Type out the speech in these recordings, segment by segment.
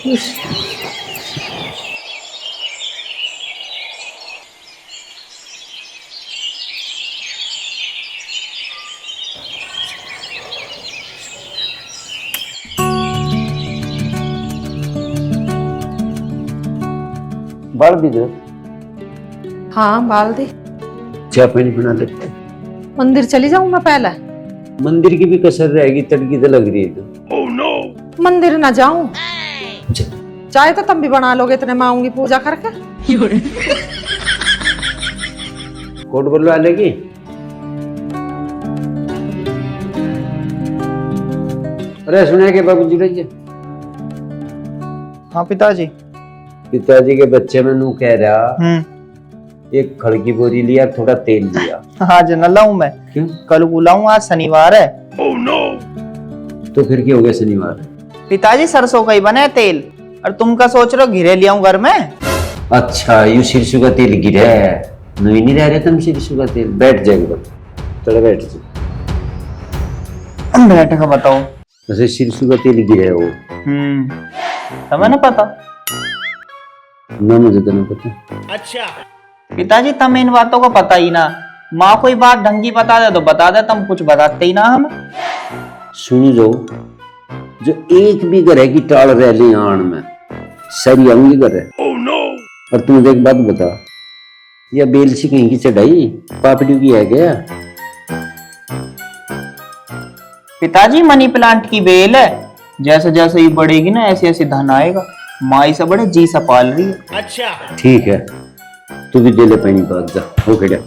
बाल भी दो। हाँ बाल दे। चाय पानी बना लेते। मंदिर चली जाऊं मैं पहले। मंदिर की भी कसर रहेगी, तड़की तो लग रही है तो। Oh no! मंदिर ना जाऊं, चाय तो तुम भी बना लोगे, इतने मैं आऊंगी पूजा करके। कोट बोलवा लेगी। अरे सुने के बाबूजी रहिए। हाँ पिताजी। पिताजी के बच्चे में नू कह रहा एक खड़ की बोरी लिया, थोड़ा तेल लिया। आज न लाऊं मैं। क्यों? कल बुलाऊं, आज शनिवार है। Oh no! तो फिर क्या हो गया शनिवार? पिताजी सरसों का ही बने तेल, और तुम क्या सोच रहे हो घिरे ले आऊं घर में? अच्छा यू सिरसों का तेल गिरा है। नहीं रह रहे तुम सिरसों का तेल। बैठ जाएगा थोड़ा, बैठ जाओ। बैठ का बताओ। वैसे सिरसों का तेल गिरा है वो। तुम्हें ना पता? ना मुझे तो नहीं पता। अच्छा। पिताजी तुम्हें इन बातों का पता ही ना। माँ कोई बात ढंग की बता दे तो बता दे, तुम कुछ बताते ही ना हम। सुनो जो एक भी घर है कि टाल रह ली आण में सारी आऊंगी घर है। Oh no! और तू मुझे एक बात बता, यह बेलसी कहीं की चढ़ाई पापड़ी की है क्या? पिताजी मनी प्लांट की बेल है, जैसे जैसे ये बढ़ेगी ना ऐसे ऐसे धन आएगा। माई से बड़े जी सा पाल रही है। अच्छा। ठीक है, तू भी दे ले पानी बात जा हो गया।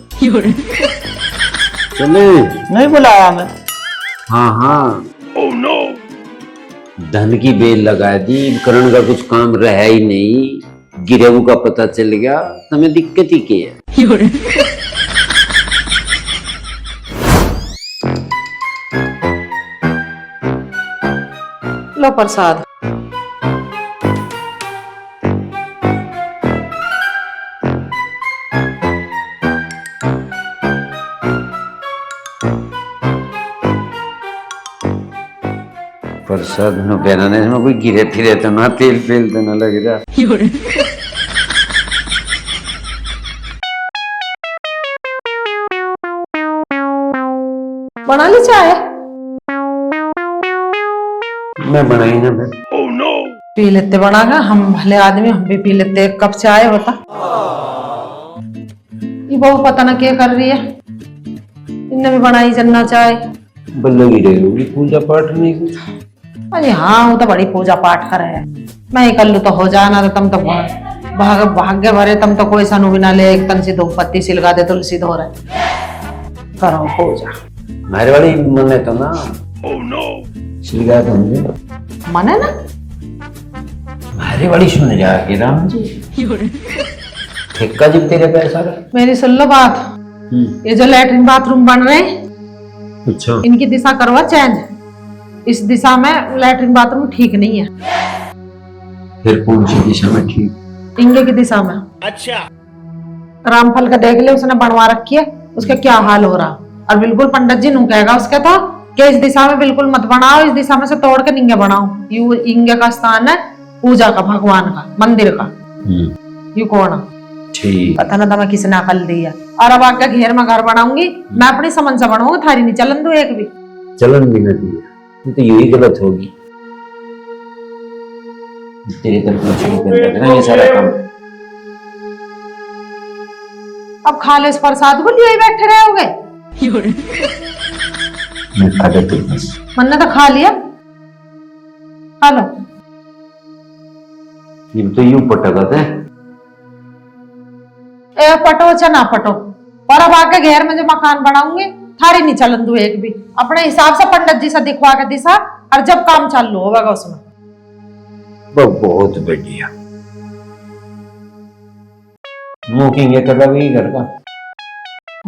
चले नहीं बुलाया मैं। हाँ Oh no! धन की बेल लगा दी, करण का कुछ काम रहा ही नहीं, गिरेबू का पता चल गया, तुम्हें दिक्कत ही क्या है? लो प्रसाद। प्रसाद न बनाने में कोई गिरे फिरे तो ना तेल फेल तो ना लग रहा। बना ली चाय? मैं बनाई ना फिर। Oh no! पी लेते बनागा, हम भले आदमी, हम भी पी लेते एक कप चाय होता। ये बहू पता ना क्या कर रही है, इनने भी बनाई जन्ना चाय। लगी रही होगी पूजा पाठ नहीं कुछ। अरे हाँ वो तो बड़ी पूजा पाठ कर है, मैं ही कर लू तो हो जाना। तो तुम तो भाग्य भरे, तुम तो कोई सनु बिना ले एक तन सी धूप पत्ती सिलगा दे, तुलसी धो रहे करो पूजा। मेरे वाली मन है तो ना। Oh no! सिलगा दूंगे मन है ना मेरी वाली सुन जा के राम जी। ठेका जब तेरे पैसा का। मेरी सुन लो बात, ये जो लैट्रिन बाथरूम बन रहे हैं, अच्छा इनकी दिशा करवा चेंज। इस दिशा में लैट्रिन बाथरूम ठीक नहीं है। फिर कौन सी दिशा में ठीक? इंगे की दिशा में। अच्छा। रामफल का देख ले, उसने बनवा रखी है, उसका क्या हाल हो रहा। और बिल्कुल पंडित जी नू कहेगा उसके तो कि इस दिशा में बिल्कुल मत बनाओ, इस दिशा में से तोड़ के निंगे बनाओ। यू इंगे का स्थान है पूजा का, भगवान का, मंदिर का। यू कौन ठीक पता ना मैं किसने अकल दी है। और अब आगे घेर में घर बनाऊंगी, मैं अपनी समझ से बनाऊंगी, थारी नहीं चलन दो एक भी। चलन भी न दिया तो यही गलत होगी। तेरे तरफ से ये सारा काम। अब खा ले इस प्रसाद को, लिए बैठे रहोगे। मैं खा देता हूं बस। मन्ने तो खा लिया, खा लो। ये तो यूं पटकत है। ए पटो चाहे ना पटो, और अब आके घेर में जो मकान बनाऊंगी, थारी नहीं चलन दू एक भी। अपने हिसाब से पंडित जी से दिखवा के दिशा, और जब काम चालू होगा उसमें। बहुत बढ़िया। मुंह की इंगे कर रहा है घर का।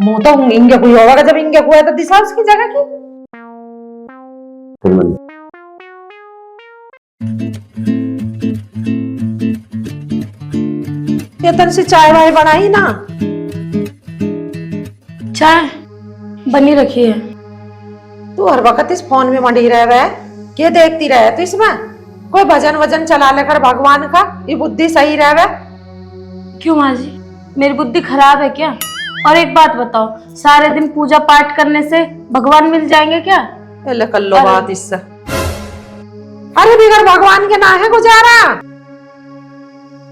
मुंह तो इंगे कोई होगा, जब इंगे हुआ है तो दिशा उसकी जगह की। ये तन से चाय वाय बनाई ना? चाय बनी रखी है। तू हर वक्त इस फोन में मंडी रह क्या देखती रहे? तो इसमें कोई भजन वजन चला लेकर भगवान का, ये बुद्धि सही रहे। क्यों माँ जी, मेरी बुद्धि खराब है क्या? और एक बात बताओ, सारे दिन पूजा पाठ करने से भगवान मिल जाएंगे क्या? पहले कर लो बात इससे। अरे बिगड़ भगवान के ना है गुजारा।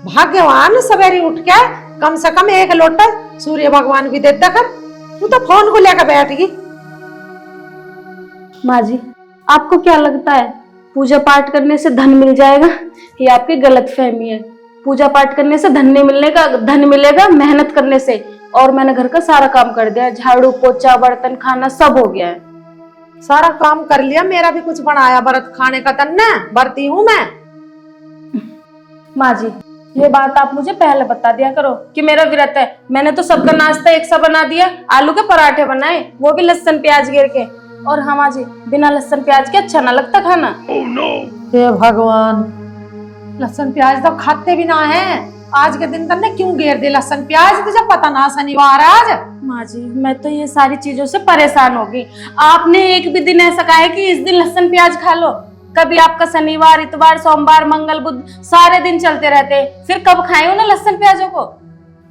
भाग्यवान सवेरे उठ के कम से कम एक लोटा सूर्य भगवान की देता कर, तू तो फोन को लेकर बैठ गई। माँ जी, आपको क्या लगता है पूजा पाठ करने से धन मिल जाएगा? ये आपकी गलतफहमी है। पूजा पाठ करने से धन नहीं मिलने का, धन मिलेगा मेहनत करने से। और मैंने घर का सारा काम कर दिया, झाड़ू पोछा बर्तन खाना सब हो गया है। सारा काम कर लिया, मेरा भी कुछ बनाया व्रत खाने का तन्ने, बरती हूँ मैं। माँ जी, ये बात आप मुझे पहले बता दिया करो कि मेरा व्रत है। मैंने तो सबका नाश्ता एक सा बना दिया, आलू के पराठे बनाए, वो भी लहसुन प्याज गिर के। और हाँ माँ जी, बिना लहसुन प्याज के अच्छा ना लगता खाना। हे भगवान, लहसुन प्याज तो खाते भी ना है। आज के दिन तन्ने क्यों घेर दे लहसुन प्याज, तुझे पता ना शनिवार है आज। माँ जी, मैं तो ये सारी चीजों से परेशान हो गई। आपने एक भी दिन ऐसा कहा है कि इस दिन लहसुन प्याज खा लो? कभी आपका शनिवार इतवार सोमवार मंगल बुध सारे दिन चलते रहते, फिर कब खाए हो ना लहसुन प्याजों को?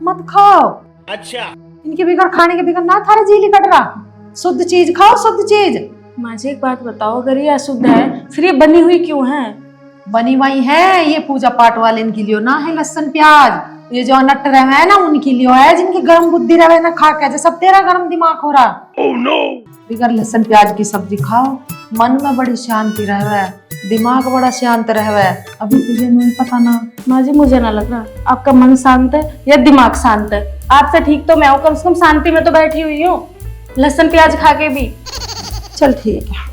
मत खाओ। अच्छा, इनके बिगड़ खाने के बिगड़ ना थारे जी कट रहा। शुद्ध चीज खाओ, शुद्ध चीज। माँ जी, एक बात बताओ, अगर ये अशुद्ध है फिर ये बनी हुई क्यों है? बनी हुई है, ये पूजा पाठ वाले इनके लिए ना है लहसुन प्याज। ये जो अनट रहे है ना उनके लिए है, जिनकी गर्म बुद्धि रहे ना खा के, जैसे तेरा गर्म दिमाग हो रहा। oh, no. बिगर लहसुन प्याज की सब्जी खाओ, मन में बड़ी शांति रहे, दिमाग बड़ा शांत रहे। अभी तुझे नहीं पता ना? माँ जी, मुझे ना लग रहा आपका मन शांत है या दिमाग शांत है। आपसे ठीक तो मैं हूँ, कम से कम शांति में तो बैठी हुई हूँ लहसुन प्याज खा के भी। चल ठीक है।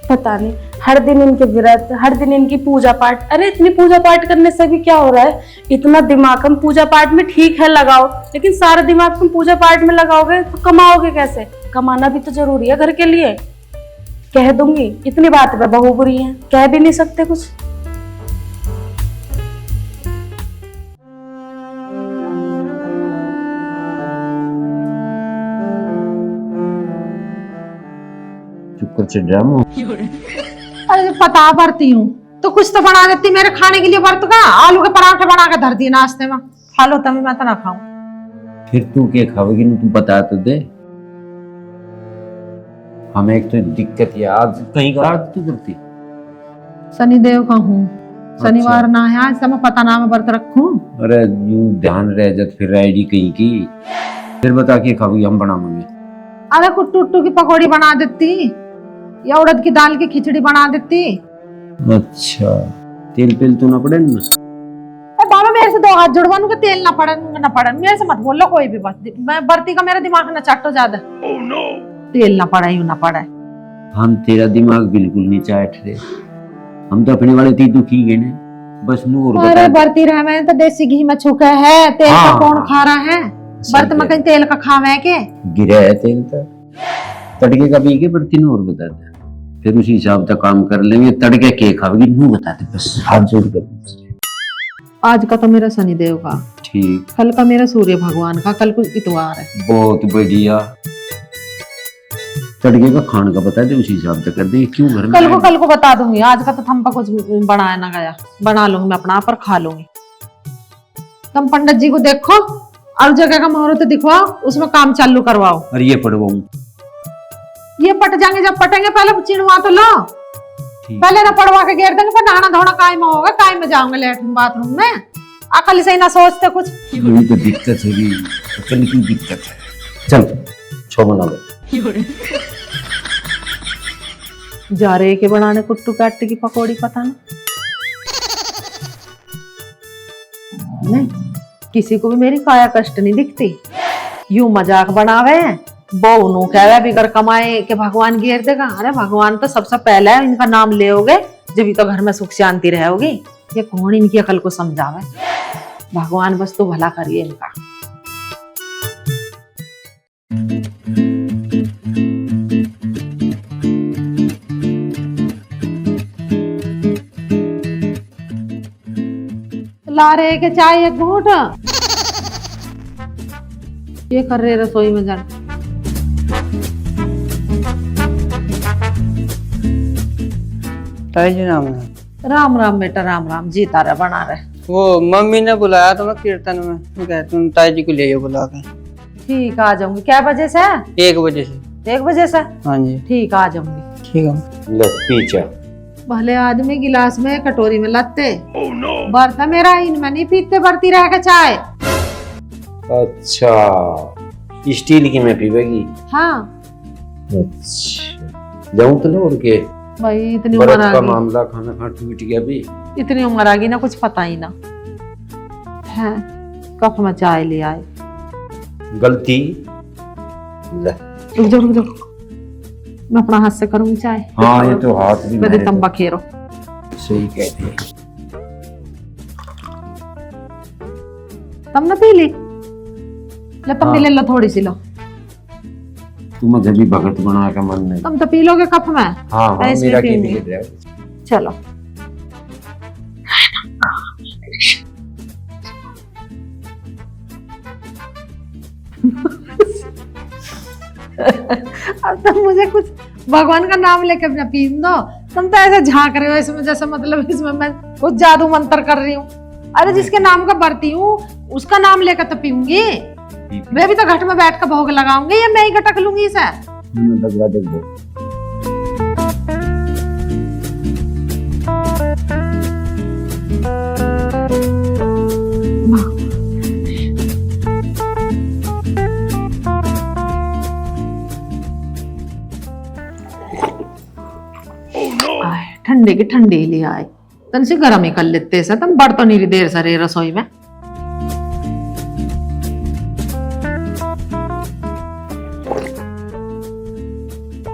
पता नहीं, हर दिन इनके व्रत, हर दिन इनकी पूजा पाठ। अरे इतनी पूजा पाठ करने से भी क्या हो रहा है? इतना दिमाग हम पूजा पाठ में ठीक है लगाओ, लेकिन सारा दिमाग तुम पूजा पाठ में लगाओगे तो कमाओगे कैसे? कमाना भी तो जरूरी है घर के लिए। कह दूंगी इतनी बात पे बहू बुरी है, कह भी नहीं सकते कुछ। चुप कर ड्रामा। अरे पता भरती हूँ तो कुछ तो बना देती मेरे खाने के लिए। वर्त का आलू के पराठे बना के धर दिए नाश्ते में, खा लो तभी, मैं तो ना खाऊं। फिर तू क्या खाओगी? तू बता तो दे। हमें एक तो दिक्कत है, आज कहीं का तू करती शनिदेव का हूँ, शनिवार ना है आज, मैं पता ना मैं व्रत रखूं। अरे यूं ध्यान रह जात फिर आईडी कहीं की। फिर बता के खाओगी, हम बनाएंगे। अरे कुट्टू की पकौड़ी बना देती या उड़द की दाल की खिचड़ी बना देती। अच्छा, तेल पेल तो ना पड़े ना? बाबा मेरे से दो हाथ जुड़वानू के तेल ना पड़े, मेरे से मत बोलो कोई भी बात। मैं बरती का मेरा दिमाग ना चाटो ज्यादा। तेल ना पड़ा यूं ना पड़ा। हम तेरा दिमाग बिल्कुल नहीं चाट रहे, हम तो अपने वाले ती दुखी गए ने बस। नूर बता। अरे बरती रहे, मैं तो देसी घी में छुका है, तेल का कौन खा रहा है? बर्त में कहीं तेल का खावे के गिरा है तेल तड़के का पी के। बरती नूर बता दे, फिर उसी हिसाब से काम कर लेंगे। तड़के के खाओगी नू बता दे बस, हाथ जोड़ कर। आज का तो मेरा शनिदेव का, ठीक। कल का मेरा सूर्य भगवान का, कल को इतवार है। बहुत बढ़िया। तड़के का खाने का बता दे, उसी हिसाब से कर दे। क्यों घर में कल को बता दूंगी। आज का तो थम्पा कुछ बनाया ना गया, बना लूंगी मैं अपना पर खा लूंगी। तुम पंडित जी को देखो और जगह का मुहूर्त दिखवाओ, उसमें काम चालू करवाओ। और ये पढ़वाऊं? ये पट जाएंगे, जब पटेंगे पहले चिड़वा तो लो, पहले ना पड़वा के घेर देंगे, फिर नहाना धोना काय में होगा, काय में जाऊंगे लेटरिन बाथरूम में। अकल से ही ना सोचते कुछ। यही तो दिक्कत है, अकल की दिक्कत है। चल छो बना लो। जा रहे के बनाने कुट्टू के आटे की पकौड़ी, पता नहीं किसी को भी मेरी काया कष्ट नहीं दिखती। यूं मजाक बनावे बहु नु कहे बिगर कमाए के भगवान घेर देगा। अरे भगवान तो सबसे पहले इनका नाम लेओगे जब तो घर में सुख शांति रहोगी। ये कौन इनकी अकल को समझावे? भगवान बस तो भला करिए इनका। ला रहे के चाय एक घूंट। ये कर रहे रसोई में जान। ताई जी नाम है। राम राम बेटा, राम राम, जीता रहे बना रहे। वो मम्मी ने बुलाया था मैं कीर्तन में, मैं कहती हूँ ताई जी को ले बुला के। ठीक, आ जाऊंगी। क्या बजे से? 1 बजे से। 1 बजे से? हाँ जी ठीक, आ जाऊंगी। ठीक है। ले पीछा। भले आदमी गिलास में कटोरी में लाते। बरता मेरा इनमें नहीं पीते, बरती रह के चाय। अच्छा, स्टील की में पीवेगी? हाँ अच्छा, जाऊं तो और के भाई, इतनी बर्फ उम्र आ का गई, मामला खाना खा टूट गया भी। इतनी उम्र आ गई ना, कुछ पता ही ना है। कप में चाय ले आए। गलती। ले। रुक जाओ रुक जाओ, मैं अपना हाथ से करूंगी चाय। हाँ, ये तो हाथ भी मेरे मेरे तंबा तो- खेरो। सही कहती है। तुम ना पी ली? ले तुम भी हाँ। ले लो, थोड़ी सी लो। तू मुझे भी भगत बना का मन नहीं। तुम तो पी लोगे कप में। हाँ हाँ, ऐसे मेरा पीऊंगी। की भी है। चलो। अब तो मुझे कुछ भगवान का नाम लेके अपना पीन दो। तुम तो ऐसे झांक रहे हो इसमें, जैसे मतलब इसमें मैं कुछ जादू मंत्र कर रही हूँ। अरे जिसके नाम का बरती हूँ उसका नाम लेकर तो पीऊंगी। मैं भी तो घट में बैठ कर भोग लगाऊंगी, या मैं ही गटक लूंगी इसे? लगवा दे वो। आए, ठंडे की ठंडी ले आए। तन से गर्म ही कर लेते से, तुम बढ़ तो नहीं रही देर से रे रसोई में।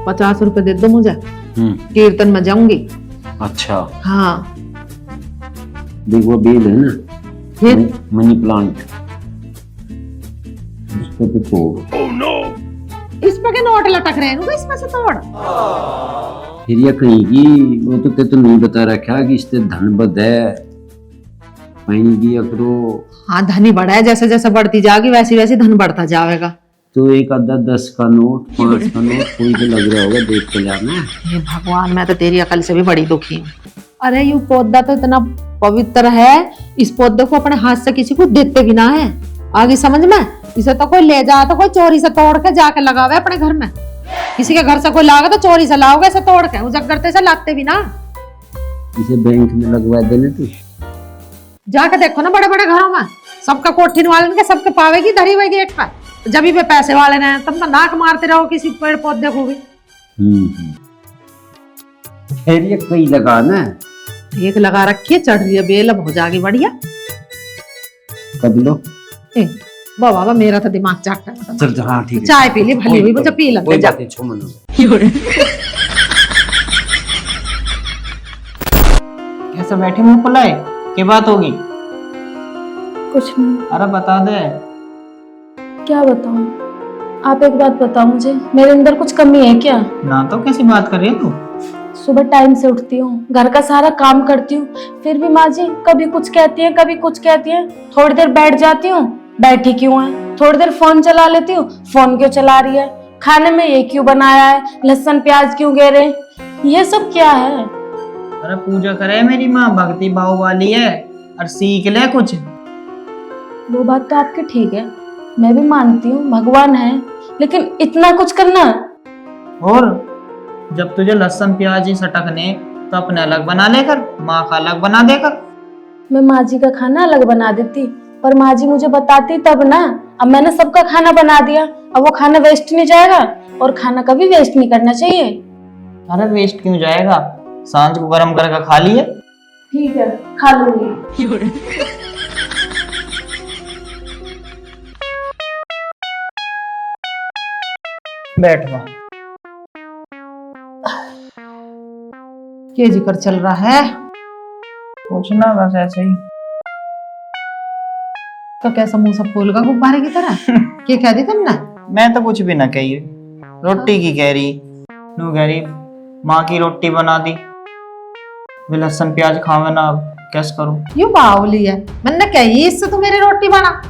₹50 दे दो मुझे, कीर्तन में जाऊंगी। अच्छा, हाँ देख वो बेल है ना, फिर मनी प्लांट, उसको तो तोड़। इस पे के नोट लटक रहे हैं, इसमें से तोड़। फिर ये कहेगी वो तो ते तो नहीं बता रखा कि इससे धन बद है, पानी दिया करो। हाँ, धन ही बढ़ा है, जैसे जैसे बढ़ती जाएगी वैसे वैसे धन बढ़ता जाएगा। तो एक आधा 10 का नोट, 5 का नोट कोई तो लग रहा होगा, देख के जाना। हे भगवान, मैं तो तेरी अकल से भी बड़ी दुखी हूँ। अरे ये पौधा तो इतना पवित्र है, इस पौधे को अपने हाथ से किसी को देते भी ना है। आगे समझ में, इसे तो कोई ले जाए तो कोई चोरी से तोड़ के जाके लगावे अपने घर में। किसी के घर से कोई लागे तो चोरी से लाओगे, इसे तोड़ के उजगरते से लाते भी ना। इसे बैंक में लगवा देना तू। जाके देखो ना, बड़े बड़े घरों में सबका कोठीन वाले के सबके पावेगी धरी हुई गेट पर। जब भी पे पैसे वाले ने, तुम तो नाक मारते रहो किसी पेड़ पौधे को भी। फिर ये कई लगाना है। एक लगा रखी है, चढ़ रही है बेल, अब हो जाएगी बढ़िया। कब लो बाबा मेरा तो दिमाग चाट रहा है। चल, हाँ ठीक है। चाय पी ली भली हुई, मुझे पी लग कोई जा। बात नहीं, छो मनो। कैसे बैठे मुंह फुलाए, क्या बात होगी? कुछ नहीं। अरे बता दे। क्या बताऊं? आप एक बात बताओ मुझे, मेरे अंदर कुछ कमी है क्या? ना तो कैसी बात कर रही है तू? सुबह टाइम से उठती हूँ, घर का सारा काम करती हूँ, फिर भी माँ जी कभी कुछ कहती है कभी कुछ कहती है। थोड़ी देर बैठ जाती हूँ, बैठी क्यों है? थोड़ी देर फोन चला लेती हूँ, फोन क्यों चला रही है? खाने में ये क्यों बनाया है? लहसुन प्याज क्यों गेरे? ये सब क्या है? अरे पूजा करे, मेरी माँ भक्ति भाव वाली है, और सीख ले कुछ। वो बात तो आपकी ठीक है, मैं भी मानती हूँ भगवान है, लेकिन इतना कुछ करना। और जब तुझे लहसुन प्याज ही सटकने, तो अपने अलग बना लेकर माँ का अलग बना देकर। मैं माँ जी का खाना अलग बना देती, पर माँ जी मुझे बताती तब ना। अब मैंने सबका खाना बना दिया, अब वो खाना वेस्ट नहीं जाएगा, और खाना कभी वेस्ट नहीं करना चाहिए। अरे वेस्ट क्यों जाएगा, सांझ को गरम करके खा लिए। ठीक है, खा लूंगी। बैठ माँ। क्या जिक्र चल रहा है? कुछ ना, बस ऐसे ही। तो कैसा मुंह सब फूल का गुब्बारे की तरह? क्या कह दी तुमने? मैं तो कुछ भी ना कही, रोटी की कह रही। नू कह रही माँ की रोटी बना दी, वे लहसुन प्याज खावे ना, अब कैसे करूं? यू बावली है, मैंने कही इससे तू मेरी रोटी बना।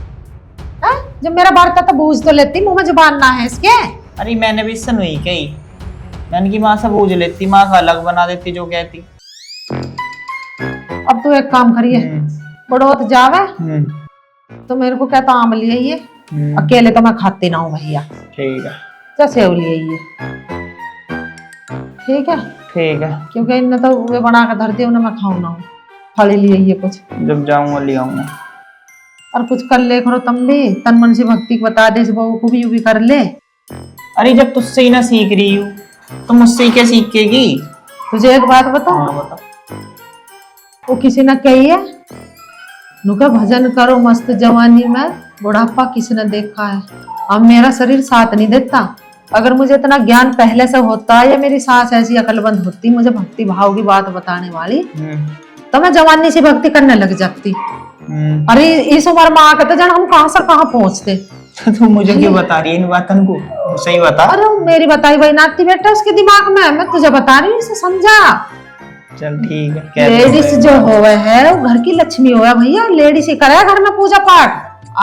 है? जब मेरा बर्ता तो बूझ तो लेती, मुंह में जुबान ना है इसके। अरे मैंने भी इससे नहीं कही, मैंने की माँ से पूछ लेती, माँ का अलग बना देती जो कहती। अब तू एक काम करिए, बड़ोत जावे हम्म, तो मेरे को कहता आम ले आइए, हम्म, अकेले तो मैं खाती ना हूँ भैया, ठीक है जा सेव ले आइए। ठीक है, ठीक है, क्योंकि इनने तो वे बना के धर दिए, उन्हें मैं खाऊं ना हूँ। फल ले आइए कुछ, जब जाऊंगा ले आऊंगा। और कुछ कर ले करो तुम भी, तन मन से भक्ति को बता दे, इस बहू को भी यूं भी कर ले। अरे जब तुझसे ही ना सीख रही हूँ तो मुझसे ही क्या सीखेगी? तुझे एक बात बताऊं, हाँ बता। वो किसी ने कही है, नुका भजन करो मस्त जवानी में, बुढ़ापा किसी ने देखा है। अब मेरा शरीर साथ नहीं देता। अगर मुझे इतना ज्ञान पहले से होता या मेरी सास ऐसी अकलमंद होती, मुझे भक्ति भाव की बात बताने वाली, तो मैं जवानी से भक्ति करने लग जाती। अरे इस उम्र में आकर तो जान हम कहां से कहां पहुंचते। तू मुझे क्यों बता रही है इन बातन को? सही बता। अरे वो मेरी बताई वही नाती बेटा उसके दिमाग में, मैं तुझे बता रही हूँ, इसे समझा। चल ठीक है, कह दे लेडीज जो होवे है वो घर की लक्ष्मी होया भैया, लेडीज ही करे घर में पूजा पाठ।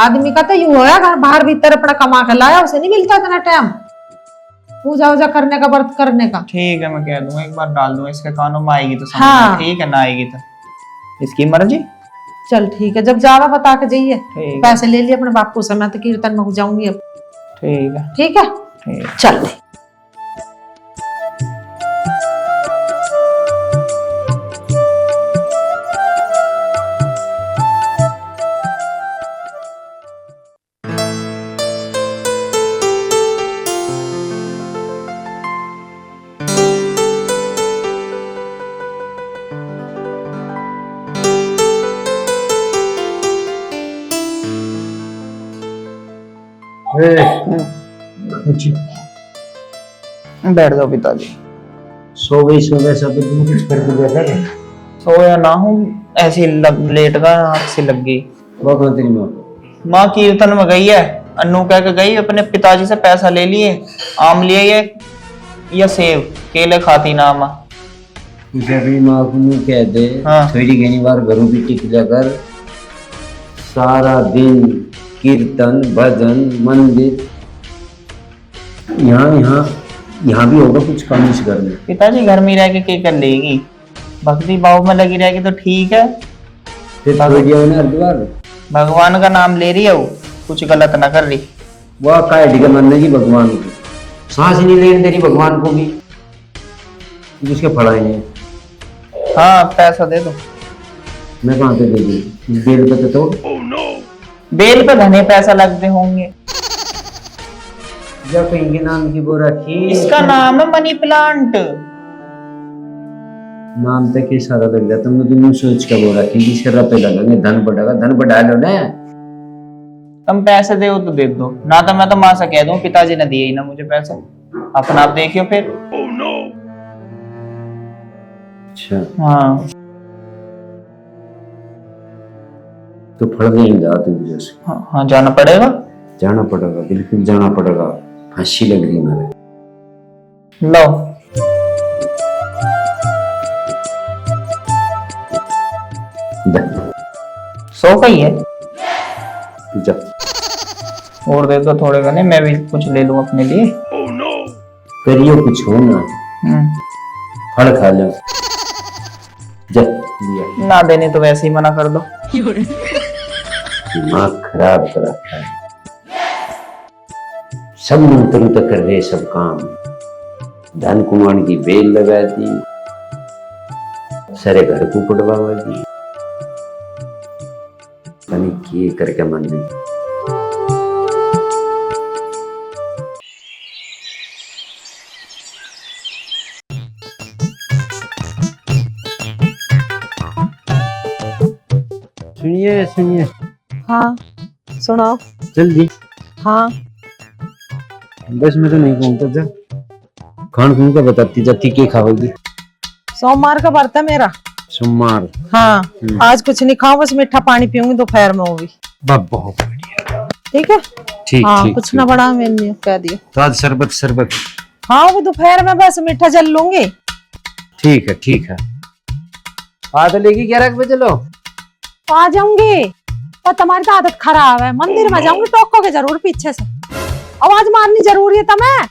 आदमी का तो यूं होया घर बाहर भीतर अपना कमा के लाया, उसे नहीं मिलता इतना टाइम पूजा वूजा करने का, व्रत करने का। ठीक है, मैं कह दूंगा, एक बार डाल दूंगा इसके कानों में, आएगी तो समझ। हाँ। ठीक है, ना आएगी तो इसकी मर्जी। चल ठीक है, जब जावा बता के जाइए। ठीक। पैसे ले लिए अपने बापू से, मैं तो कीर्तन में जाऊंगी अब। ठीक है, ठीक है, ठीक। चल। बैठ जाओ पिताजी। सो गई सुबह सब दिन कुछ करके बैठा है। सोया ना हूँ, ऐसे ही लेट गया, आँख से लग गई। वो कहाँ तेरी माँ? माँ कीर्तन में गई है, अन्नू कह के गई, अपने पिताजी से पैसा ले लिए, आम लिए या सेब, केले खाती ना माँ। जब भी माँ को नहीं कह दे, हाँ। थोड़ी घनी बार घरों भी टिक जाकर सारा दिन कीर्तन भजन मंदिर, यहाँ भी होगा कुछ कम इस घर में। पिताजी घर में रह के क्या कर लेगी? भक्ति भाव में लगी रहेगी तो ठीक है। फिर थोड़ी ना हरिद्वार भगवान का नाम ले रही है वो, कुछ गलत ना कर रही। वह काय ढिका मानने की भगवान को सांस ही नहीं लेने दे रही भगवान को भी, जिसके फड़ाएंगे। हाँ पैसा दे दो। मैं कहाँ से दे दी? बेल पे तो बेल पे धने पैसा लगते होंगे। या कहीं के नाम की वो रखी, इसका नाम है मनी प्लांट। नाम तक ही सारा लग जाता। तुमने तुमने सोच कर वो रखी कि इसके रुपए लगेंगे, धन बढ़ेगा, धन बढ़ा लो ना। तुम पैसे दे तो दे दो, ना तो मैं तो माँ से कह दूं, पिताजी ने दिए ही ना मुझे पैसे, अपना आप देखियो फिर। अच्छा हाँ तो फड़ देंगे जा तू वजह से। हाँ, हाँ जाना पड़ेगा। जाना पड़ेगा, बिल्कुल जाना पड़ेगा। फांसी लग रही है मेरे। लो सो गई है, जा और दे दो थोड़े घने, मैं भी कुछ ले लूं अपने लिए। करियो कुछ हो ना, फल खा लो। जा लिया, ना देने तो वैसे ही मना कर दो। दिमाग खराब कर रखा है। सब मंत्र तो कर रहे सब काम, धन कुमार की बेल लगा दी, सारे घर को पड़वा दी, पता किए करके मन नहीं। सुनिए सुनिए, हाँ सुनाओ। जल्दी। हाँ बस मैं तो नहीं कहूँगा, जा खान खून का बताती जाती क्या खाओगी? सोमवार का व्रत है मेरा। सोमवार? हाँ आज कुछ नहीं खाऊं, बस मीठा पानी पीऊंगी दोपहर में, वो भी। बहुत बढ़िया। ठीक है। ठीक हाँ ठीक, कुछ ना बड़ा मैंने नहीं कह दिया। तो आज शरबत शरबत। हाँ वो दोपहर में बस मीठा जल लूंगी। ठीक है ठीक है। आ तो लेगी 11 बजे लो। आ जाऊंगी, पर तुम्हारी तो आदत खराब है, मंदिर में जाऊंगी टोकोगे जरूर पीछे से, आवाज मारनी जरूरी है तुम्हें।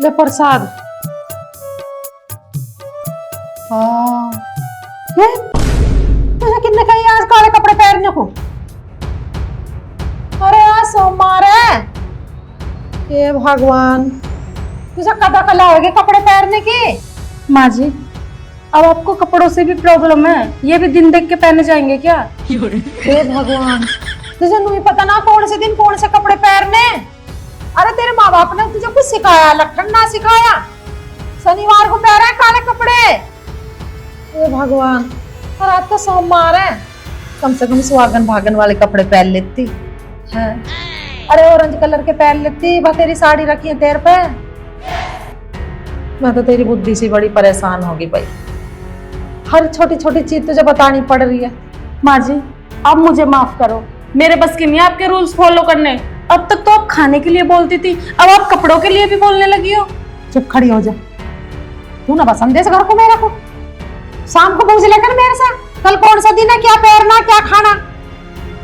ले प्रसाद। हाँ ये तुझे किन्ने कही आज काले कपड़े पहनने को? अरे आज सोमवार है। ये भगवान, तुझे कदा कला होगी कपड़े पहनने की? माँ जी, अब आपको कपड़ों से भी प्रॉब्लम है, ये भी दिन देख के पहने जाएंगे क्या? हे भगवान, तुझे नहीं पता ना कौन से दिन कौन से कपड़े पहनने? अरे तेरे माँ बाप ने तुझे कुछ सिखाया, लखन ना सिखाया? शनिवार को पहन रहे काले कपड़े। हे भगवान, और आज तो सोमवार है, कम से कम सुहागन भागन वाले कपड़े पहन लेती है। अरे ऑरेंज कलर के पहन लेती, बस तेरी साड़ी रखी है तेरे पे। मैं तो तेरी बुद्धि से बड़ी परेशान होगी भाई, हर छोटी छोटी चीज तुझे बतानी पड़ रही है। माँ जी, अब मुझे माफ करो, मेरे बस की नहीं है आपके रूल्स फॉलो करने। अब तक तो आप खाने के लिए बोलती थी, अब आप कपड़ों के लिए भी बोलने लगी हो। चुप खड़ी हो जा, तू ना बस संदेश घर को मेरे को शाम को पूछ लेकर मेरे से कल कौन सा दिन है, क्या पहनना क्या खाना।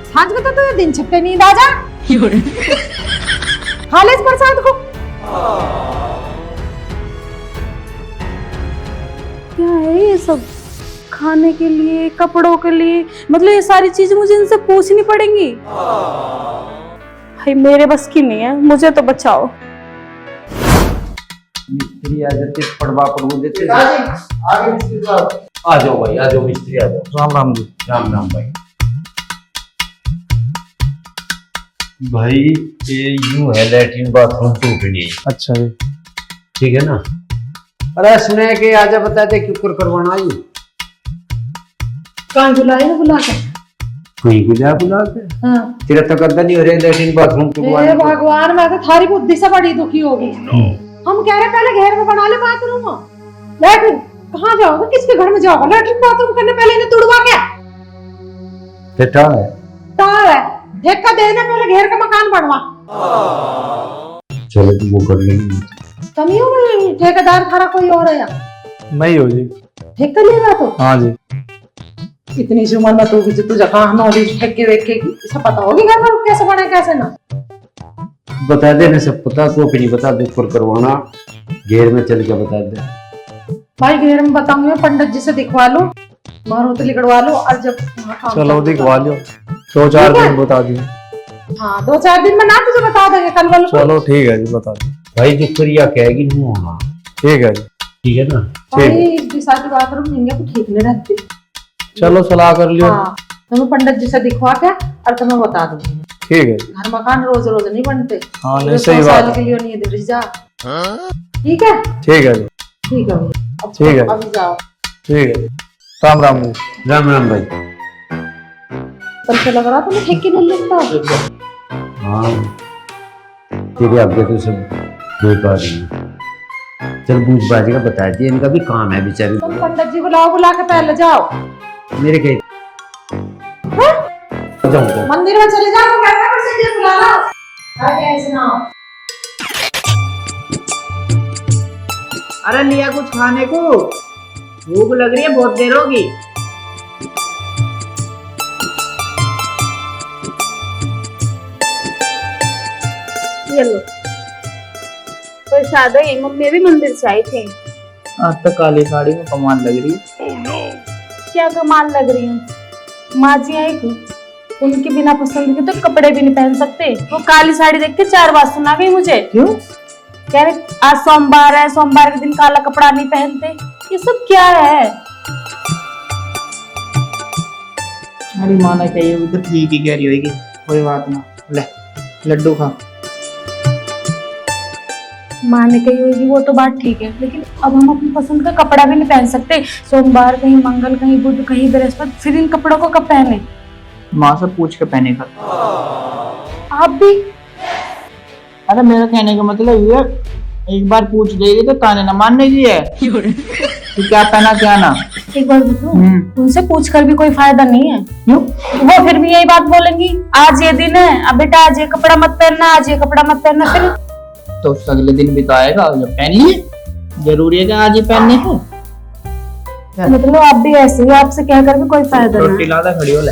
सांझ को तो तुझे दिन छिपते नींद आ जा। खा ले इस प्रसाद को। क्या है ये सब? खाने के लिए, कपड़ों के लिए, मतलब ये सारी चीजें मुझे इनसे पूछनी पड़ेंगी? भाई मेरे बस की नहीं है, मुझे तो बचाओ। मिस्त्री आ जाते पड़वा पड़वा देते। आगे मिस्त्री साहब आ जाओ भाई, आ जाओ मिस्त्री आ जाओ। राम राम जी। राम राम भाई। भाई ये यूं है, लैट्रिन बाथरूम तो भी नहीं। अच्छा जी, ठीक है ना? अरे सुने के आजा बता दे क्यों कर करवाना आई? कहाँ बुलाए ना बुला के? कोई बुला के? हाँ। तेरा तकद्दा नहीं हो रहा लैट्रिन बाथरूम तो हे भगवान, मैं तो थारी बुद्धि से बड़ी दुखी होगी। हम कह रहे पहले घर में बना ले बाथरूम। लैट्रिन कहाँ जाओगे, किसके घर में जाओगे? लैट्रिन बाथरूम करने पहले इन्हें तुड़वा क्या? बेटा है तार है, ठेका देने पहले घर का मकान बनवा। चलो वो कर लेंगे। कमी हो गई, ठेकेदार थारा कोई और है? मैं ही हो जी। ठेका लेगा तो? हाँ जी। इतनी सी उम्र में तू तुझे कहाँ नॉलेज ठेके वेके की सब पता होगी घर में कैसे बने कैसे ना? बता देने सब पता तो नहीं बता दे कर करवाना, घेर में चल के बता दे। भाई घेर में बताऊंगा, पंडित जी से दिखवा लो, मारुति लिखवा लो, और जब चलो दिखवा लो, 2-4 दिन बता दिए। हाँ 2-4 दिन में ना तुझे बता देंगे कल वालों को। चलो ठीक है जी, बता दो। भाई जो करिया कहेगी नहीं होना। ठीक है जी। ठीक है ना? भाई इस दिशा की बाथरूम नहीं तो ठीक नहीं रहती। चलो सलाह कर लियो। हाँ तो मैं पंडित जी से दिखवा के और तुम्हें बता दूंगी। ठीक है जी। घर मकान रोज रोज नहीं बनते। हाँ नहीं, तो सही 100 बात साल है। के लिए नहीं दे जा। ठीक है? ठीक है जी। ठीक है भाई, अब ठीक है। अभी जाओ। ठीक है, राम राम जी। राम राम भाई। कल से लग रहा था मैं ठेके नहीं लेता। हाँ तेरे आगे तो सब बेकार ही है। चल बूझ बाजी का बता दिया, इनका भी काम है बेचारे। तुम पंडित जी बुलाओ, बुला के पहले जाओ। मेरे कहीं जाऊंगा मंदिर में चले जाओ, कहना पंडित जी बुलाना। अरे ऐसे ना हो। अरे लिया कुछ खाने को, भूख लग रही है, बहुत देर होगी। ये लो प्रसाद है, मम्मी भी मंदिर से आई थी। आज तक काली साड़ी में कमाल लग रही है। क्या कमाल लग रही है? माँ जी आई थी, उनके बिना पसंद के तो कपड़े भी नहीं पहन सकते। वो काली साड़ी देख के 4 बात सुना गई मुझे। क्यों? कह रहे आज सोमवार है, सोमवार के दिन काला कपड़ा नहीं पहनते। ये सब क्या है? अरे माना चाहिए, वो तो ठीक ही कह रही होगी, कोई बात ना। ले लड्डू खा। माँ ने कही होगी वो तो बात ठीक है, लेकिन अब हम अपनी पसंद का कपड़ा भी नहीं पहन सकते। सोमवार कहीं मंगल, कहीं बुध, कहीं बृहस्पति, फिर इन कपड़ों को कब पहने? माँ से पूछ के पहने का। आप भी? अरे मेरा कहने का मतलब ये, एक बार पूछ देगी तो ताने ना मानने की है कि क्या पहना क्या ना। एक बार बताऊं, उनसे पूछ कर भी कोई फायदा नहीं है। क्यों? वो फिर भी यही बात बोलेंगी, आज ये दिन है, अब बेटा आज ये कपड़ा मत पहनना, आज ये कपड़ा मत पहनना। फिर तो उसका अगले दिन भी तो आएगा, जब पहन लिए। जरूरी है कि आज ही पहनने हैं? मतलब आप भी ऐसे ही, आपसे कहकर भी कोई फायदा रोटी नहीं। लादा खड़ी हो ले।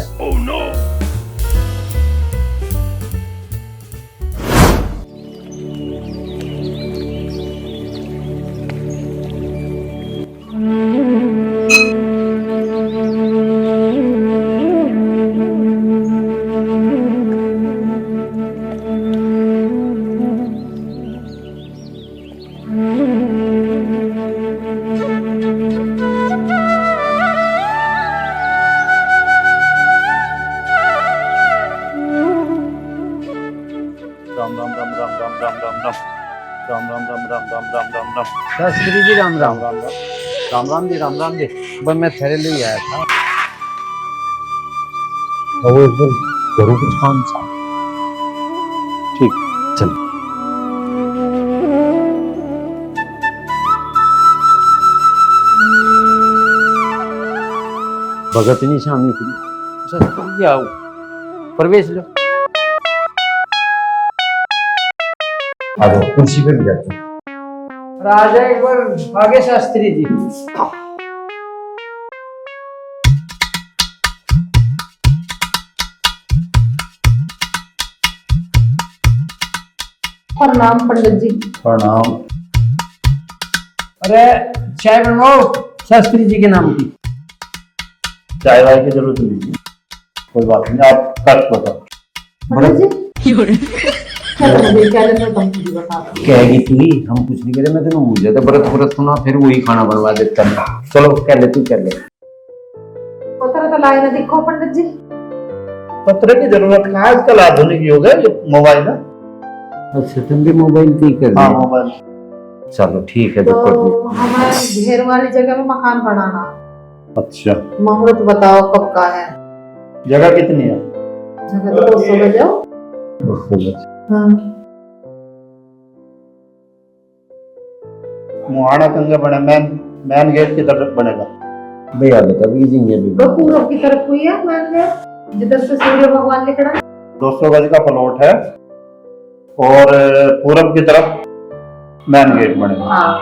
राम राम राम राम शास्त्री जी राम राम। राम राम राम राम जी राम राम जी। बस मैं थैले ले ही आया था। वो एकदम घरों कुछ काम था। ठीक चल भगत नहीं शामी की शास्त्री जी आओ प्रवेश लो। आ जाओ कुर्सी पे भी जाते राजा एक बार आगे शास्त्री जी। प्रणाम पंडित जी। प्रणाम। अरे चाय बनवाओ शास्त्री जी के नाम की। चाय वाय की जरूरत नहीं, कोई बात नहीं, आप कट बताओ। पंडित जी क्या लेना तुम मुझे बता दो। कहेगी तू ही, हम कुछ नहीं करे। मैं तेन मुझे तो व्रत व्रत सुना फिर वही खाना बनवा देता है। चलो कह ले तू कर ले। पत्र तो लाए ना दिखो पंडित जी। पत्र की जरूरत कहाँ है, आजकल आधुनिक युग है, ये मोबाइल है। अच्छा तुम भी मोबाइल पे ही कर हाँ दो। मोबाइल। चलो ठीक है तो तो हमें घेर वाली जगह में मकान बनाना। अच्छा मुहूर्त बताओ कब का है। जगह कितनी है? जगह तो 200 बजाओ। हाँ मुहाना कंगे बने, मैन गेट की तरफ बनेगा। भैया बता दीजिए भी। तो पूरब की तरफ हुई है मान लिया, जिधर से सूर्य भगवान निकला। 200 गज का प्लॉट है और पूरब की तरफ मैन गेट बनेगा। हाँ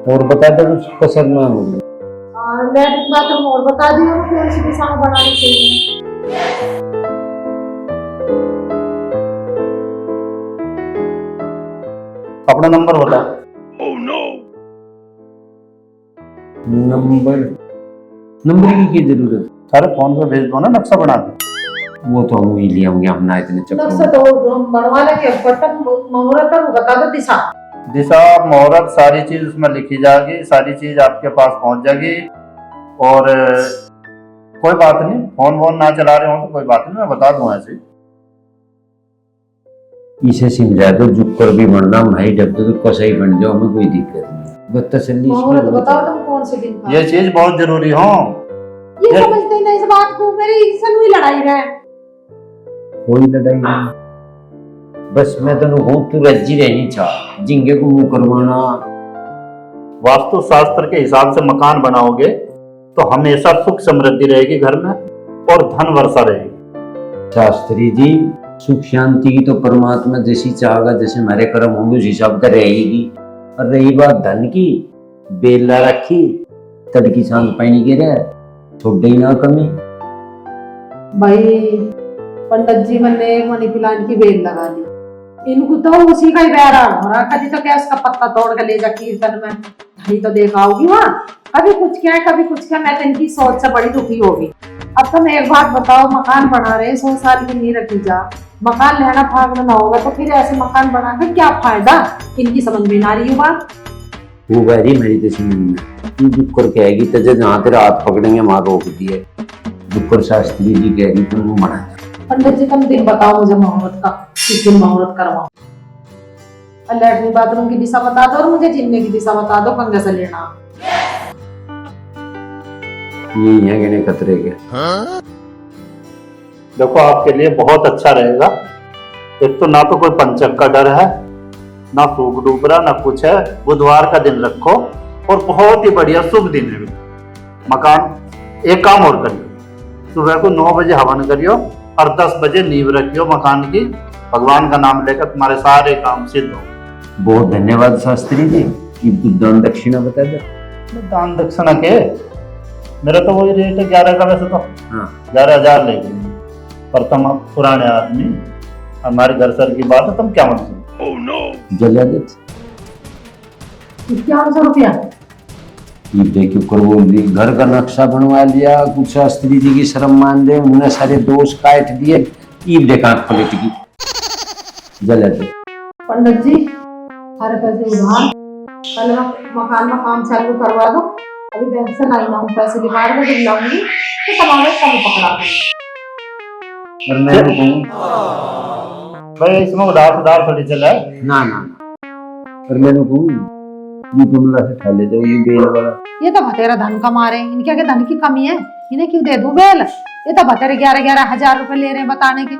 और बता दो कुछ पसंद ना हो। और लैट्रिन बाथरूम और बता दियो कौन सी दिशा में बनानी चाहिए। अपना नंबर बताओ। नंबर नंबर की जरूरत? सारे फोन पे भेज दो ना, नक्शा बना के। वो तो हम ही ले होंगे, हम ना इतने नक्शा चक्कर। तो हम बनवा लेंगे, बटन मुहूर्त और बता दो दिशा। दिशा मुहूर्त सारी चीज उसमें लिखी जाएगी, सारी चीज आपके पास पहुंच जाएगी। और कोई बात नहीं, फोन वोन ना चला रहे हो तो कोई बात नहीं, मैं बता दूं ऐसे ही। इसे समझा दो जुक्कर भी बनना भाई, जब तो कसा ही बन जाओ, हमें कोई दिक्कत नहीं। बस तसल्ली मुहूर्त बताओ तुम कौन से दिन का। ये चीज बहुत जरूरी हो। ये समझते ही नहीं इस बात को, मेरी से हुई लड़ाई रहे। कोई लड़ाई नहीं, बस मैं तो कहूं तू रज्जी रहनी चाह, जिंगे को मुंह करवाना। वास्तु शास्त्र के हिसाब से मकान बनाओगे तो हमेशा सुख समृद्धि रहेगी घर में और धन वर्षा रहेगी। शास्त्री जी सुख शांति की तो परमात्मा जैसी चाहेगा, जैसे हमारे कर्म होंगे उस हिसाब से रहेगी। और रही बात धन की, बेला रखी तड़की सांग पानी के रहे, छोड़ ही ना कमी। भाई पंडित जी मैंने मनी प्लांट की बेल लगा दी, इनको तो उसी का ही बहरा हो रहा। कभी तो क्या उसका पत्ता तोड़ के ले जा कीर्तन में, भाई तो देखा होगी वहाँ। कभी कुछ क्या है कभी कुछ क्या, मैं तो इनकी सोच से बड़ी दुखी होगी। अब तुम एक बात बताओ, मकान बना रहे 100 साल की नहीं रखी जा, मकान लेना भागना ना होगा तो फिर ऐसे मकान बना कर क्या फायदा। इनकी समझ में ना रही बात। वो बहरी मेरी तो समझ में जुक्कर कहेगी तुझे जहाँ तेरा हाथ पकड़ेंगे वहां रोक दिए। जुक्कर शास्त्री जी कहेगी तुम बना। पंडित जी तुम दिन बताओ मुझे मुहूर्त का, किस दिन मुहूर्त करवाओ। लैट्रिन बाथरूम की दिशा बता दो और मुझे जीने की दिशा बता दो, कंगे से लेना। यही है गने खतरे के। देखो आपके लिए बहुत अच्छा रहेगा। एक तो ना तो कोई पंचक का डर है, ना सूख डूब रहा, ना कुछ है। बुधवार का दिन रखो और बहुत ही बढ़िया शुभ दिन है। मकान एक काम और करियो, सुबह को 9 बजे हवन करियो और 10 बजे नींव रखियो मकान की। भगवान का नाम लेकर तुम्हारे सारे काम सिद्ध हो। बहुत धन्यवाद शास्त्री जी। कि दान दक्षिणा बता दो। दान दक्षिणा के मेरा तो वही रेट है 11 का, वैसे तो हाँ 11,000 लेगी। पर तुम अब पुराने आदमी, हमारे घर सर की बात है, तुम क्या मतलब? जला देते 5100 रुपया। ये देखियो करवो दी, घर का नक्शा बनवा लिया, कुछ शास्त्री जी की शर्म मान दे, उन्होंने सारे दोष काट दिए। ये देखा पलट की जला दे। पंडित जी सारे पैसे उधार, कल मकान में काम चालू करवा दो। अभी बैंक से लाई ना हूँ पैसे, दिमाग में जब लाऊंगी तो तुम्हारे कम पकड़ा दूंगी। और मैं कहूँ भाई इसमें उधार उधार थोड़ी चला है। ना ना ना, पर मैंने कहूँ ये गमला से ठा ले जाओ, ये बेल वाला। ये तो बतेरा धन कमा रहे हैं, इनके आगे धन की कमी है, इन्हें क्यों दे दूं बेल? ये तो बतेरे 11-11 हजार रुपए ले रहे हैं बताने के।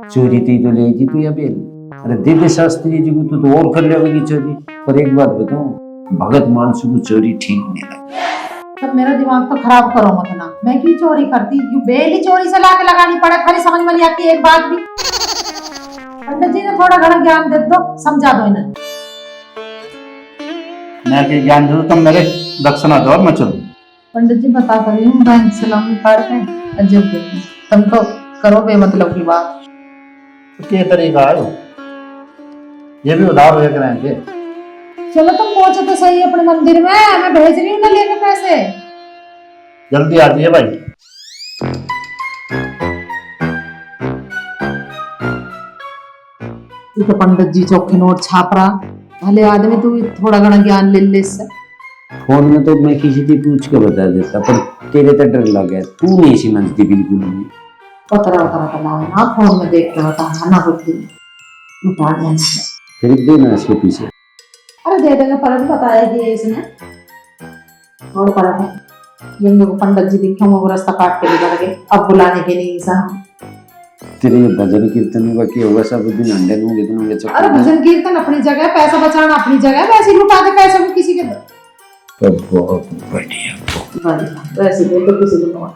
चोरी थी तो ले थी तू या बेल? अरे दिव्य शास्त्री जी को तो और कर लेगी चोरी। पर एक बात बताऊं, भगत मानसू को चोरी ठीक नहीं लगती। तब मेरा दिमाग तो खराब करो मत ना, मैं क्यों चोरी करती? यू बेल ही चोरी से लाके लगानी पड़े, खाली समझ में नहीं आती एक बात भी। पंडित जी ने थोड़ा घड़ा ज्ञान दे दो, समझा दो इन्हें। मैं के ज्ञान दूं तुम मेरे दक्षिणा दो और मैं चलूं। पंडित जी बता कर रही हूँ, बैंक से लोन उतार के अजब देती, तुम तो करो बेमतलब की बात। के तरीका है ये भी उधार हो रहेंगे। चलो तुम पहुंचो तो सही अपने मंदिर में, मैं भेज रही हूँ ना लेके पैसे। जल्दी आ जाइए भाई। तू तो पंडित जी चौके नोट छाप रहा, भले आदमी, तू थोड़ा घना ज्ञान ले ले इससे। फोन में तो मैं किसी से पूछ के बता देता, पर तेरे तो डर लग गया, तू नहीं समझती बिल्कुल भी। पतरा उतरा तो ना फोन में देख के बताना ना बुद्धि उतार लेना है। फिर देना इसके पीछे। अरे दे देंगे, पर भी बताया कि इसने और पर है जिन को पंडित जी दिखे वो रास्ता काट के बिगड़ गए, अब बुलाने के लिए सा। तेरे ये भजन कीर्तन में बाकी होगा सब दिन अंडे होंगे तो होंगे चक्कर। अरे भजन कीर्तन अपनी जगह, पैसा बचाना अपनी जगह, वैसे ही लुटा दे पैसे को किसी के दो। तो बहुत बढ़िया। वैसे दे तो किसी को।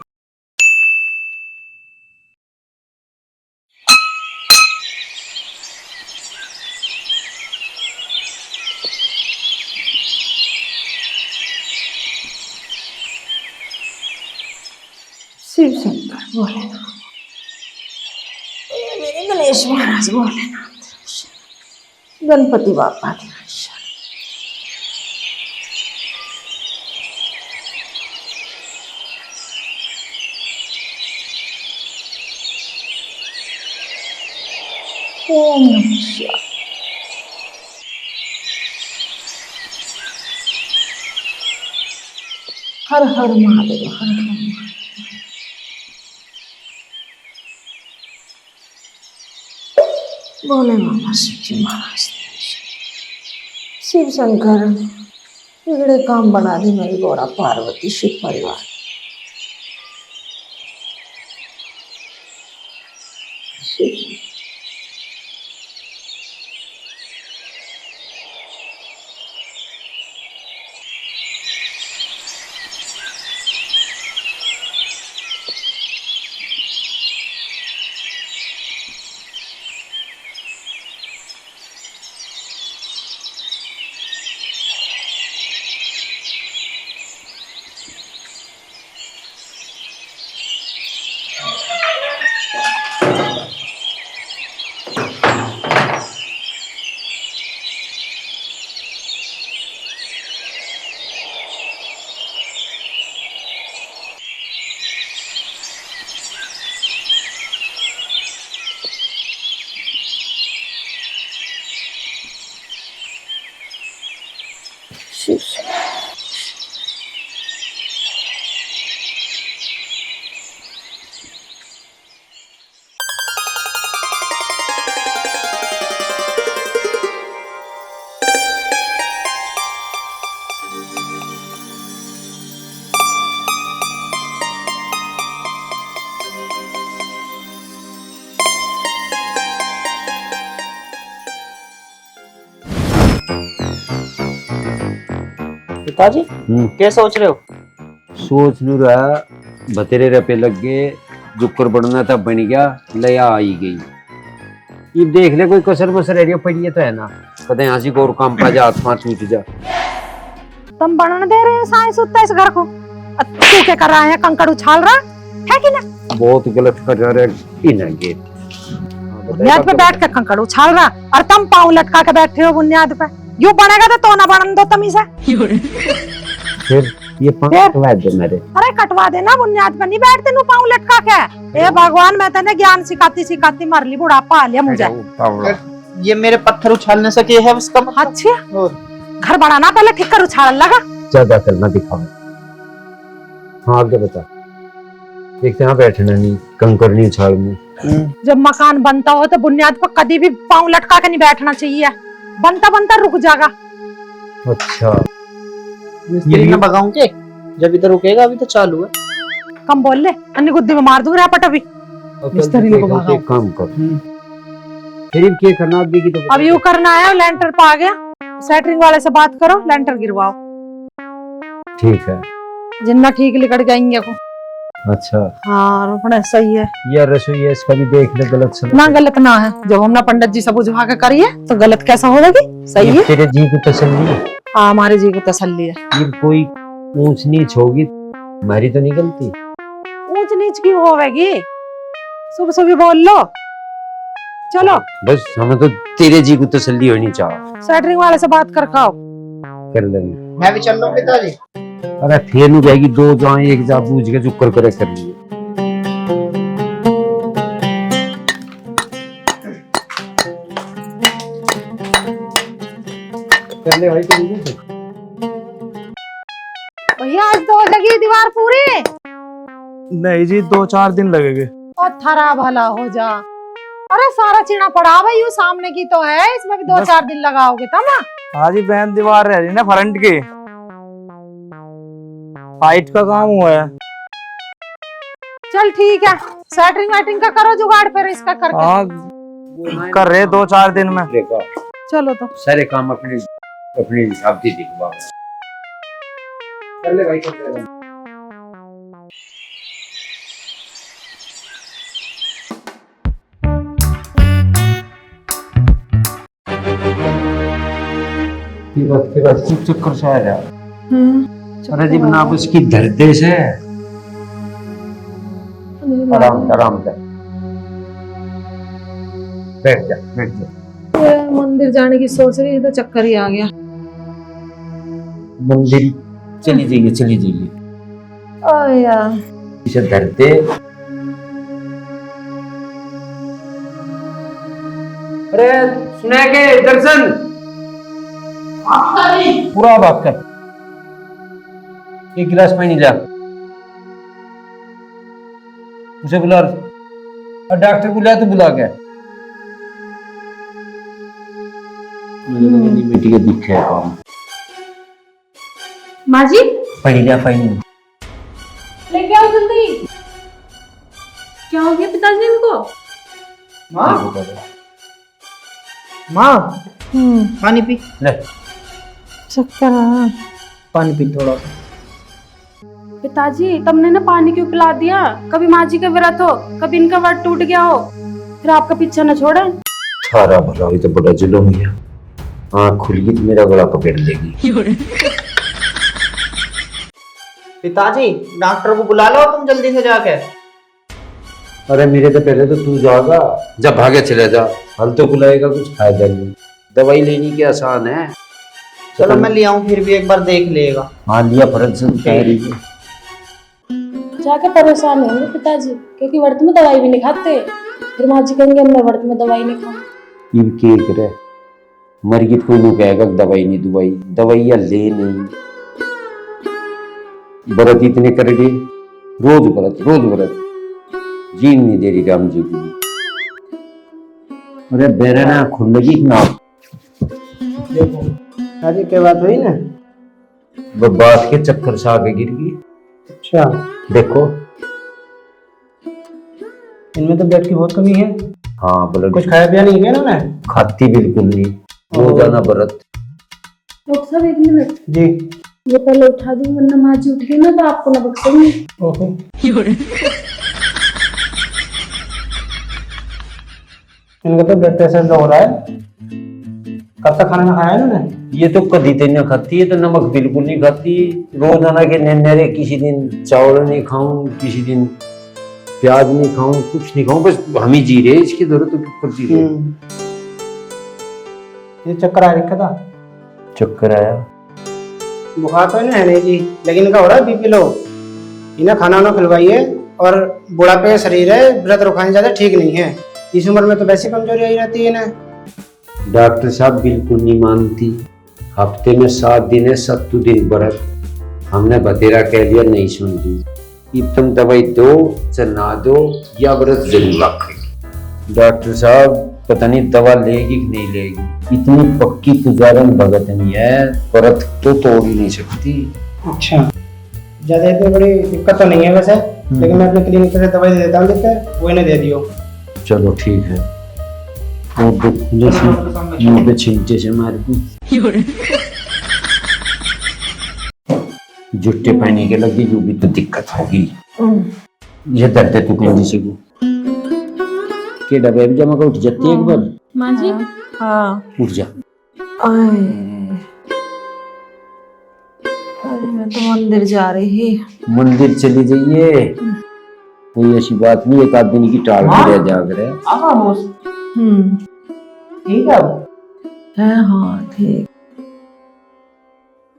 शिव शंकर बोले ना, मेरे गणेश महाराज बोले ना, गणपति बापा की रक्षा। ओम नमः शिवाय। हर हर महादेव, हर हर महादेव। बोले बाबा शिव जी महाराज, शिव शंकर बिगड़े काम बना दी मेरी गौरा पार्वती शिव परिवार। शिव पिताजी क्या सोच रहे हो? सोच लू रहा, बतेरे रुपए लग गए, जुक्कर बढ़ना था बन गया, लया आई गई। ये देख ले कोई कसर मसर एरिया पड़ी है तो है ना, पता यहाँ से और काम पा जा, हाथ पांच टूट जा। तुम बनने दे रहे हो साइंस उत्ता इस घर को? तू क्या कर रहा है? कंकड़ उछाल रहा है कि ना? बहुत गलत कर रहा है इन गेट। बुनियाद पे बैठ के कंकड़ उछाल रहा, और तुम पाँव लटका के बैठे हो बुनियाद पे। यूं बनेगा तो ना बनन दो तमीज है। फिर ये पाँव कटवा दे मेरे। अरे कटवा देना, बुनियाद पे नहीं बैठते नु पाँव लटका के। ए भगवान, मैं तेने ज्ञान सिखाती सिखाती मर ली, बुढ़ापा आ लिया मुझे। ये मेरे पत्थर उछालने से क्या है उसका मतलब? अच्छा, घर बनाना पहले ठीक कर, उछाल लगा। ज्यादा करना दिखाओ। हाँ आगे बता। एक यहाँ बैठना नहीं, कंकर नहीं उछालनी। जब मकान बनता हो तो बुनियाद पर कभी भी पाँव लटका के नहीं बैठना चाहिए, बनता बनता रुक जाएगा। अच्छा मिस्त्री ना भगाऊं के, जब इधर रुकेगा, अभी तो चालू है। कम बोल ले, अन्य गुद्दी में मार दूंगा पट अभी। मिस्त्री को भगाओ। एक काम कर, फिर क्या करना अभी की तो अब यूं करना है, लेंटर पा गया, सेटरिंग वाले से बात करो, लेंटर गिरवाओ। ठीक है। जिन्ना ठीक लिकड़ जाएंगे को। अच्छा हाँ रुपने सही है यार, रसोई है इसका भी देख ले, गलत से ना, गलत ना है। जब हमने पंडित जी से बुझवा के करिए तो गलत कैसा होगी? सही है। तेरे जी को तसल्ली है। हाँ हमारे जी को तसल्ली है। ये कोई ऊंच नीच होगी, हमारी तो नहीं गलती। ऊंच नीच क्यों होवेगी? सुबह सुबह बोल लो। चलो बस हमें तो तेरे जी को तसल्ली होनी चाहिए। सेटरिंग वाले से बात कर खाओ। कर लेंगे। मैं भी चल रहा हूँ पिताजी। अरे फिर नहीं जाएगी, दो जाए एक जा पूछ के चुक्कर करे कर लिए। पहले भाई भैया आज तो लगी दीवार पूरी। नहीं जी, 2-4 दिन लगेंगे। और थरा भला हो जा। अरे सारा चीना पड़ा भाई, यू सामने की तो है, इसमें भी 2-4 दिन लगाओगे तब ना। हाँ जी, बहन दीवार रह रही ना फ्रंट की, हाइट का काम हुआ है। चल ठीक है, सेटरिंग वेटरिंग का करो जुगाड़, फिर इसका करके। हाँ कर रहे 2-4 दिन में। देखो चलो तो सारे काम अपने अपने हिसाब से दिखवा कर ले भाई, कर ले। के बाद खूब चक्कर से आ रहा। अरे जी बना उसकी धरते से आराम कर, बैठ जा बैठ जा। ये मंदिर जाने की सोच रही तो चक्कर ही आ गया। मंदिर चली जाइए इसे धरते। अरे सुना के दर्शन पूरा बात कर, एक गिलास पानी ला, उसे बुला, और डॉक्टर बुला तो बुला के बेटी का दिख है काम। माँ जी पानी ला, पानी लेके आओ जल्दी। क्या हो गया पिताजी इनको? माँ पानी पी, ले चक्कर आ। पानी पी थोड़ा सा। पिताजी तुमने ना पानी क्यों पिला दिया? कभी माँ जी का व्रत हो, कभी इनका व्रत टूट गया हो, फिर आपका पीछा न छोड़े। सारा भला हुई तो बड़ा जुल्म हो गया। आँख खुल गई तो मेरा गला पकड़ लेगी। पिताजी डॉक्टर को बुला लो तुम जल्दी से जाके। अरे मेरे तो पहले तो तू जाएगा, जब भागे चले जा, हल तो बुलाएगा कुछ फायदा नहीं। दवाई लेनी की आसान है। चलो मैं ले आऊं, फिर भी एक बार देख लेगा। हाँ लिया फर्ज से कह रही है। जाके परेशान होंगे पिताजी, क्योंकि व्रत में दवाई भी नहीं खाते। फिर माँ जी कहेंगे मैं व्रत में दवाई नहीं खाऊं। ये के करे मर गई कोई नहीं कहेगा दवाई नहीं, दवाइयाँ ले नहीं। व्रत इतने कर गए, रोज व्रत जीन नहीं दे रही राम जी की। अरे बेरना खुल लगी ना, देखो अरे क्या बात हुई ना, वो बात के चक्कर से आगे गिर गई। अच्छा देखो इनमें तो ब्लड की बहुत कमी है। हाँ ब्लड कुछ खाया पिया नहीं है ना? खाती बिल्कुल नहीं, रोजाना व्रत। डॉक्टर साहब 1 मिनट, जी ये पहले उठा दूं, वरना माँ जी उठ गई ना तो आपको ना बख्शेंगे। ओहो इनका तो ब्लड प्रेशर लो हो रहा है। कब तक खाना खाया है इन्होंने? ये तो कदी तेना खाती है, तो नमक बिल्कुल नहीं खाती। रोजाना के नहरे, किसी दिन चावल नहीं खाऊं, किसी दिन प्याज नहीं खाऊं, कुछ नहीं खाऊं, बस हम ही जी रहे, इसकी जरूरत तो पड़ती है। ये चक्कर आ रखा था? चक्कर आया, बुखार तो नहीं है जी, लेकिन इनका हो रहा है बीपी लो। इन्हें खाना वाना खिलवाइए, और बुढ़ापे का शरीर है, व्रत रुखाने ज्यादा ठीक नहीं है। इस उम्र में तो वैसे कमजोरी आई रहती है ना। डॉक्टर साहब बिल्कुल नहीं मानती। हफ्ते में 7 दिन है, 7 दिन व्रत। हमने बतेरा कह दिया, नहीं सुनती। तुम दवाई दो चाहे ना दो, या व्रत जरूर रखेगी। डॉक्टर साहब पता नहीं दवा लेगी कि नहीं लेगी, इतनी पक्की पुजारन भगत नहीं है, परत तो तोड़ ही नहीं सकती। अच्छा, ज्यादा इतनी बड़ी दिक्कत तो नहीं है वैसे, लेकिन मैं अपने क्लिनिक से दवाई दे देता हूँ, लिख के वो इन्हें दे दियो। चलो ठीक है। और मुंह पे छींटे से मार दी, जुट्टे पहने के लगी, जो भी तो दिक्कत होगी। ये दर्द है तू कहीं से को के डबे भी जमा का उठ जाती है एक बार। माँ जी हाँ उठ जा। अरे मैं तो मंदिर जा रही। मंदिर चली जाइए, कोई ऐसी बात नहीं, एक आध दिन की टाल भी रह जाग रहे। ठीक है है हाँ ठीक।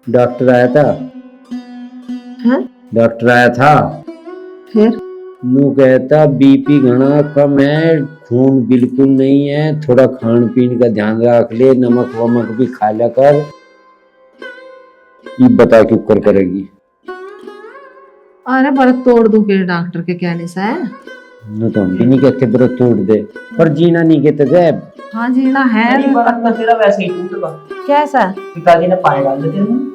डॉक्टर आया था। हैं? डॉक्टर आया था, फिर नु कहता बीपी घना कम है, खून बिल्कुल नहीं है, थोड़ा खान पीन का ध्यान रख ले, नमक वमक भी खा लिया कर। ये बता क्यों कर करेगी। अरे बरत तोड़ दूं के डॉक्टर के कहने से है? न तो हम भी नहीं कहते व्रत तोड़ दे, पर जीना नहीं कहते जैब। हाँ जीना है। व्रत तो तेरा वैसे ही टूटेगा। कैसा? पिताजी ने पानी डाल दिए तेरे मुंह।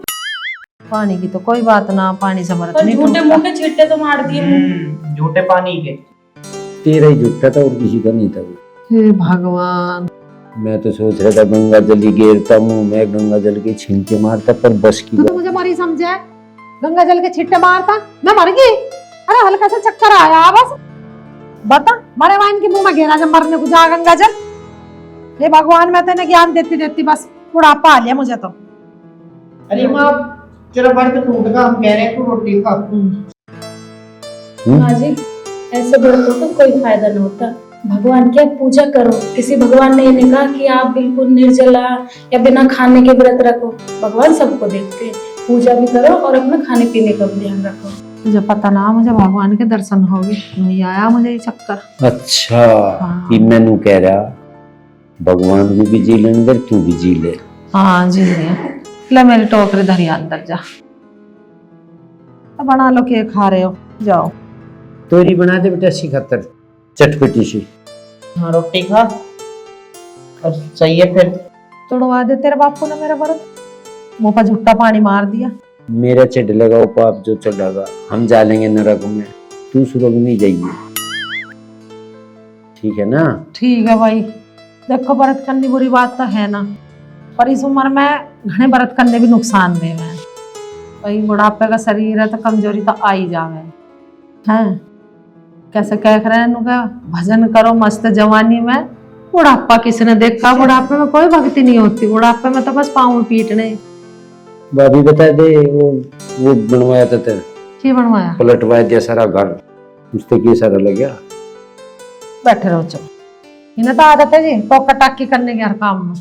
पानी की तो कोई बात ना, पानी से व्रत पर नहीं झूठे टूटता। मुंह के छिट्टे तो मार दिए मुंह। झूठे पानी के। तेरा ही झूठा था और किसी का नहीं था वो। हे भगवान, मैं तो सोच रहा था गंगा जल ही गिरता मुंह में, गंगा जल के छींटे मारता, पर बस की तू बात। तो मुझे मरी समझे? गंगा जल के छिट्टे मारता मैं मर गई? अरे हल्का सा चक्कर आया बस, बता मरे वाइन के मुंह में घेरा जब मरने को जा गंगा जल। हे भगवान, मैं तेने ज्ञान देती देती बस बुढ़ापा आ लिया मुझे तो। अरे माँ तेरा व्रत टूट गया, हम कह रहे हैं तू रोटी खा। माँ जी ऐसे व्रतों का कोई फायदा नहीं होता, भगवान की आप पूजा करो। किसी भगवान ने ये नहीं कहा कि आप बिल्कुल निर्जला या बिना खाने के व्रत रखो। भगवान सबको देखते हैं, पूजा भी करो और अपना खाने पीने का भी ध्यान रखो। मुझे पता ना, मुझे भगवान के दर्शन हो गए, नहीं आया मुझे ये चक्कर। अच्छा हाँ। ये मैनू कह रहा भगवान को भी जी ले अंदर, तू भी जी ले। हाँ जी ले मेरी टोकरी धरी अंदर जा। अब बना लो, केक खा रहे हो जाओ। तोरी बना दे बेटा सी खातर, चटपटी सी। हाँ रोटी खा और सही है फिर। तोड़वा दे तेरे बापू ने मेरा व्रत, मुंह पर झुट्टा पानी मार दिया। मेरा चिढ़ लगा वो पाप जो चढ़ेगा, हम जा लेंगे नरक में, तू सुरग नहीं जाइए, ठीक है ना। ठीक है भाई, देखो व्रत करनी बुरी बात तो है ना, पर इस उम्र में घने व्रत करने भी नुकसान दे में भाई। बुढ़ापे का शरीर है तो कमजोरी तो आ ही जावे हैं। कैसे कह रहे हैं उनका भजन करो मस्त जवानी में, बुढ़ापा किसने देखा? बुढ़ापे में कोई भक्ति नहीं होती, बुढ़ापे में तो बस पाँव पीटने। भाभी बता दे वो बनवाया था तेरे, की बनवाया? पलटवाया दिया सारा घर, उससे की सारा लग गया। बैठे रहो चलो, इन्हें तो आदत है जी टोका टाकी करने के हर काम में।